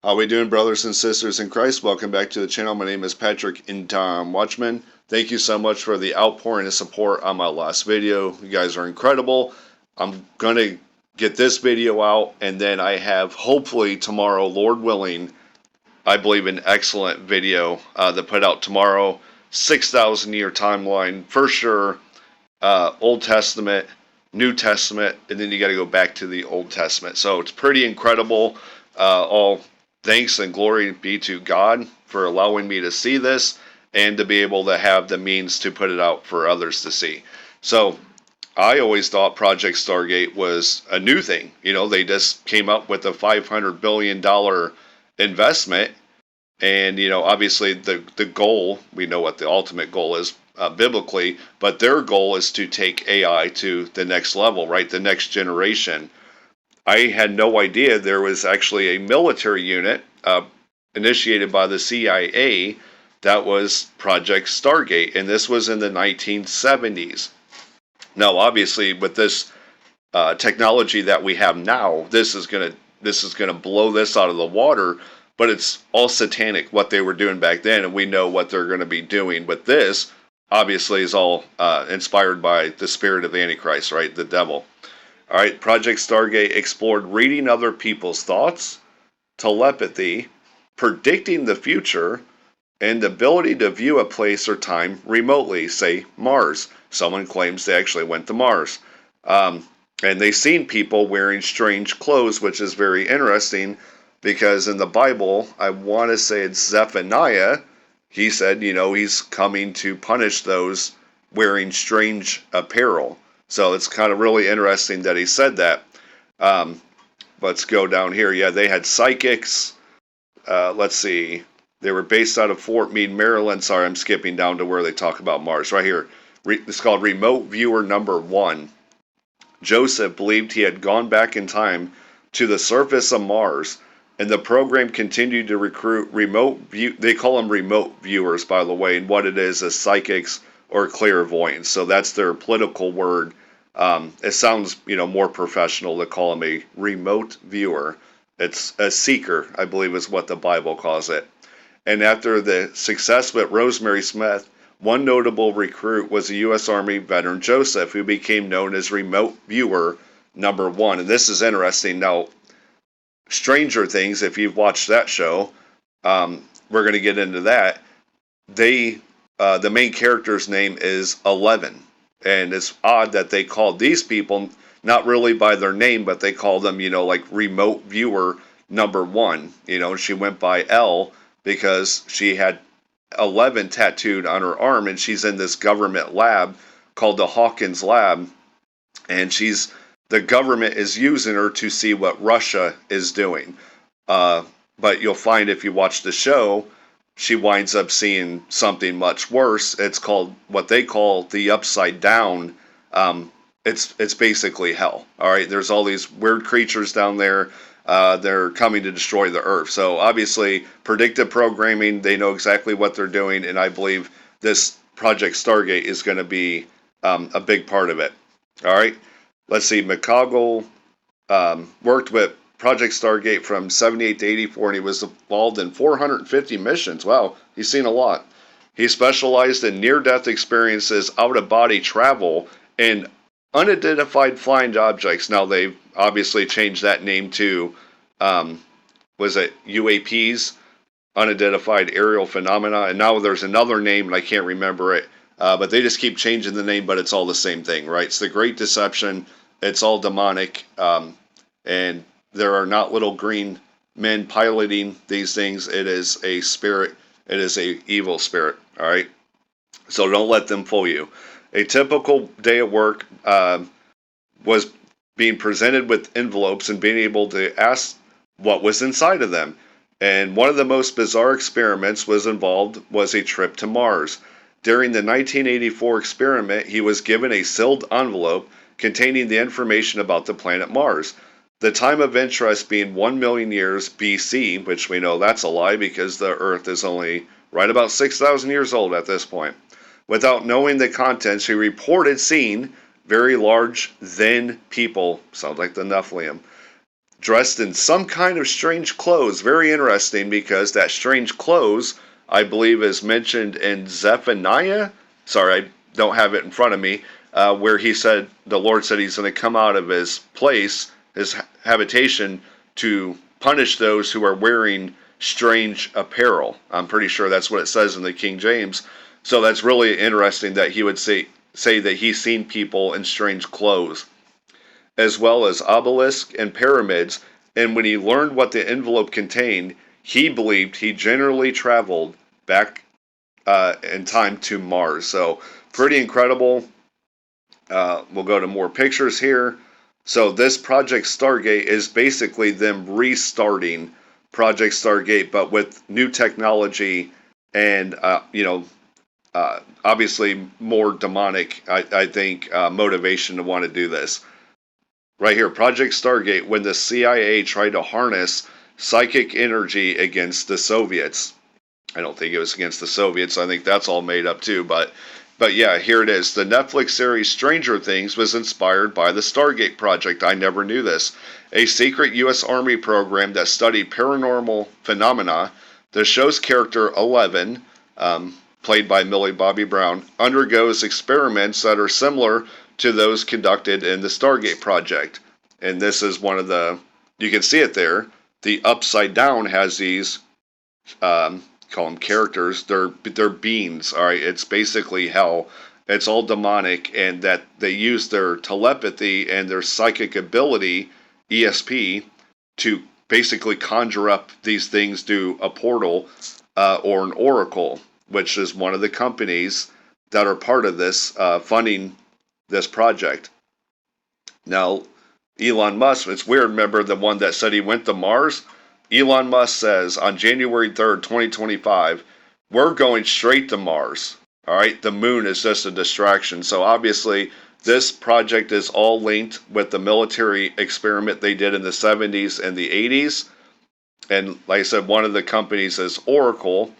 How we doing, brothers and sisters in Christ? Welcome back to the channel. My name is Patrick in Tom Watchman. Thank you so much for the outpouring of support on my last video. You guys are incredible. I'm going to get this video out, and then I have, hopefully tomorrow, Lord willing, I believe an excellent video to put out tomorrow. 6,000 year timeline, for sure. Old Testament, New Testament, and then you got to go back to the Old Testament. So it's pretty incredible. All thanks and glory be to God for allowing me to see this and to be able to have the means to put it out for others to see. So I always thought Project Stargate was a new thing. You know, they just came up with a $500 billion investment. And, you know, obviously the goal, we know what the ultimate goal is biblically, but their goal is to take AI to the next level, right? The next generation. I had no idea there was actually a military unit initiated by the CIA that was Project Stargate, and this was in the 1970s. Now, obviously, with this technology that we have now, this is gonna blow this out of the water. But it's all satanic what they were doing back then, and we know what they're going to be doing with this. Obviously, is all inspired by the spirit of the Antichrist, right? The devil. All right, Project Stargate explored reading other people's thoughts, telepathy, predicting the future, and the ability to view a place or time remotely, say Mars. Someone claims they actually went to Mars. And they've seen people wearing strange clothes, which is very interesting because in the Bible, I want to say it's Zephaniah, he said, you know, he's coming to punish those wearing strange apparel. So it's kind of really interesting that he said that. Um, let's go down here. Yeah, they had psychics. Let's see. They were based out of Fort Meade, Maryland. Sorry, I'm skipping down to where they talk about Mars. Right here. It's called Remote Viewer Number 1. Joseph believed he had gone back in time to the surface of Mars, and the program continued to recruit remote view. They call them remote viewers, by the way, and what it is psychics or clairvoyants. So that's their political word. It sounds, you know, more professional to call them a remote viewer. It's a seeker, I believe, is what the Bible calls it. And after the success with Rosemary Smith, one notable recruit was the U.S. Army veteran Joseph, who became known as Remote Viewer Number 1. And this is interesting. Now, Stranger Things, if you've watched that show, we're going to get into that. The main character's name is 11. And it's odd that they called these people not really by their name, but they call them, you know, like Remote Viewer Number 1. You know, she went by L because she had 11 tattooed on her arm, and she's in this government lab called the Hawkins Lab, and the government is using her to see what Russia is doing. But you'll find if you watch the show, she winds up seeing something much worse. It's called what they call the upside down. It's basically hell. All right, there's all these weird creatures down there. They're coming to destroy the earth. So obviously, predictive programming, they know exactly what they're doing, and I believe this Project Stargate is going to be a big part of it. All right, let's see. McCoggle worked with Project Stargate from 78 to 84, and he was involved in 450 missions. Wow, he's seen a lot. He specialized in near-death experiences, out-of-body travel, and unidentified flying objects. Now they've obviously changed that name to, was it UAPs, unidentified aerial phenomena, and now there's another name and I can't remember it. But they just keep changing the name, but it's all the same thing, right? It's the Great Deception. It's all demonic, and there are not little green men piloting these things. It is a spirit. It is a evil spirit. All right. So don't let them fool you. A typical day at work was being presented with envelopes and being able to ask what was inside of them. And one of the most bizarre experiments was a trip to Mars. During the 1984 experiment, he was given a sealed envelope containing the information about the planet Mars. The time of interest being 1 million years BC, which we know that's a lie because the Earth is only right about 6,000 years old at this point. Without knowing the contents, he reported seeing very large, thin people, sounds like the Nephilim, dressed in some kind of strange clothes. Very interesting, because that strange clothes, I believe, is mentioned in Zephaniah. Sorry, I don't have it in front of me, where he said, the Lord said he's going to come out of his place, his habitation, to punish those who are wearing strange apparel. I'm pretty sure that's what it says in the King James. So that's really interesting that he would say that he's seen people in strange clothes, as well as obelisks and pyramids, and when he learned what the envelope contained, he believed he generally traveled back in time to Mars. So, pretty incredible. We'll go to more pictures here. So, this Project Stargate is basically them restarting Project Stargate, but with new technology and, obviously more demonic, I think, motivation to want to do this. Right here, Project Stargate, when the CIA tried to harness psychic energy against the Soviets. I don't think it was against the Soviets. I think that's all made up too. But yeah, here it is. The Netflix series Stranger Things was inspired by the Stargate project. I never knew this. A secret U.S. Army program that studied paranormal phenomena. The show's character 11, played by Millie Bobby Brown, undergoes experiments that are similar to those conducted in the Stargate project. And this is one of the, you can see it there. The upside down has these, call them characters. They're beings. All right, it's basically hell. It's all demonic, and that they use their telepathy and their psychic ability, ESP, to basically conjure up these things through a portal or an oracle, which is one of the companies that are part of this funding this project. Now, Elon Musk, it's weird, remember the one that said he went to Mars? Elon Musk says on January 3rd, 2025, we're going straight to Mars. All right, the moon is just a distraction. So obviously, this project is all linked with the military experiment they did in the 70s and the 80s. And like I said, one of the companies is Oracle,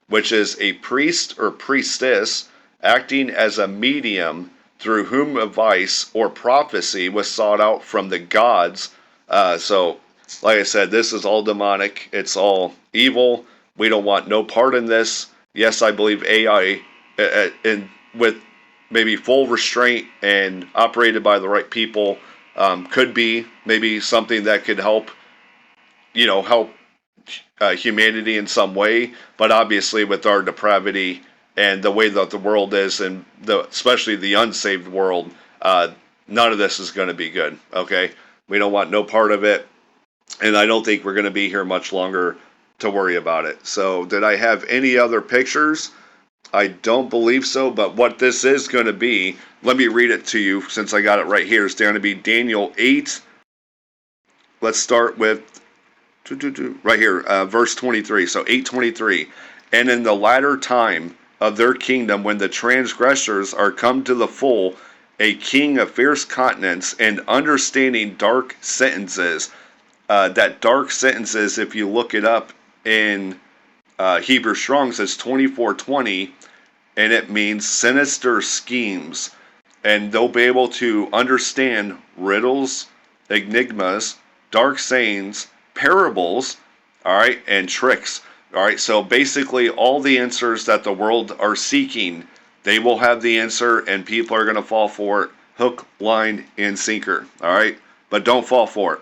which is a priest or priestess acting as a medium through whom advice or prophecy was sought out from the gods. So, like I said, this is all demonic. It's all evil. We don't want no part in this. Yes, I believe AI, with maybe full restraint and operated by the right people, could be maybe something that could help, help humanity in some way. But obviously, with our depravity and the way that the world is, and especially the unsaved world, none of this is going to be good. Okay, we don't want no part of it, and I don't think we're going to be here much longer to worry about it. So, did I have any other pictures? I don't believe so, but what this is going to be, let me read it to you since I got it right here. It's going to be Daniel 8. Let's start with right here, verse 23. So 8:23. And in the latter time of their kingdom, when the transgressors are come to the full, a king of fierce countenance and understanding dark sentences. That dark sentences, if you look it up in Hebrew Strong's, it's 2420, and it means sinister schemes. And they'll be able to understand riddles, enigmas, dark sayings, parables, all right, and tricks. All right, so basically all the answers that the world are seeking, they will have the answer, and people are going to fall for it, hook, line, and sinker. All right, but don't fall for it.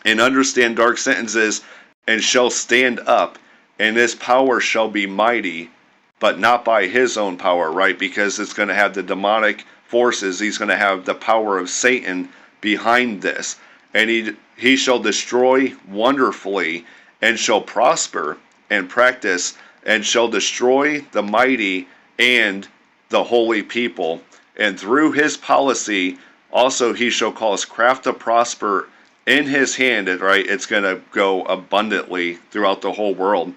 And understand dark sentences, and shall stand up, and his power shall be mighty, but not by his own power, right? Because it's going to have the demonic forces. He's going to have the power of Satan behind this. And he shall destroy wonderfully, and shall prosper and practice, and shall destroy the mighty and the holy people. And through his policy also he shall cause craft to prosper in his hand, right? It's going to go abundantly throughout the whole world.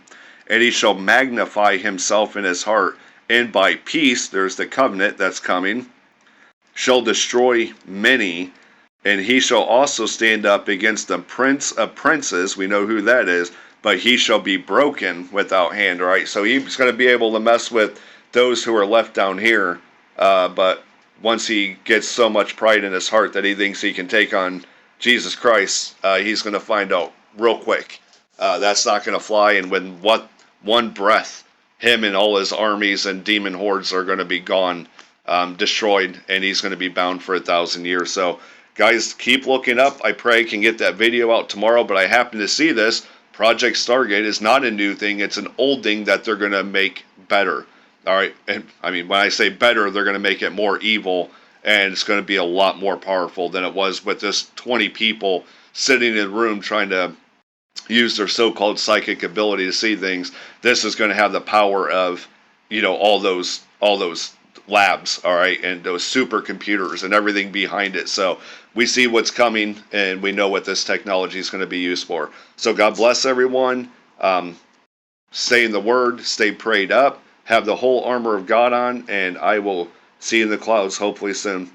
And he shall magnify himself in his heart, and by peace, there's the covenant that's coming, shall destroy many. And he shall also stand up against the prince of princes. We know who that is, but he shall be broken without hand, right? So he's going to be able to mess with those who are left down here. But once he gets so much pride in his heart that he thinks he can take on Jesus Christ, he's going to find out real quick. That's not going to fly. And when one breath, him and all his armies and demon hordes are going to be gone, destroyed, and he's going to be bound for 1,000 years. So, guys, keep looking up. I pray I can get that video out tomorrow. But I happen to see this. Project Stargate is not a new thing. It's an old thing that they're going to make better. All right. And I mean, when I say better, they're going to make it more evil, and it's going to be a lot more powerful than it was with this 20 people sitting in a room trying to use their so-called psychic ability to see things. This is going to have the power of, all those labs, all right, and those supercomputers and everything behind it. So we see what's coming, and we know what this technology is going to be used for. So God bless everyone. Stay in the Word, stay prayed up, have the whole armor of God on, and I will see you in the clouds hopefully soon.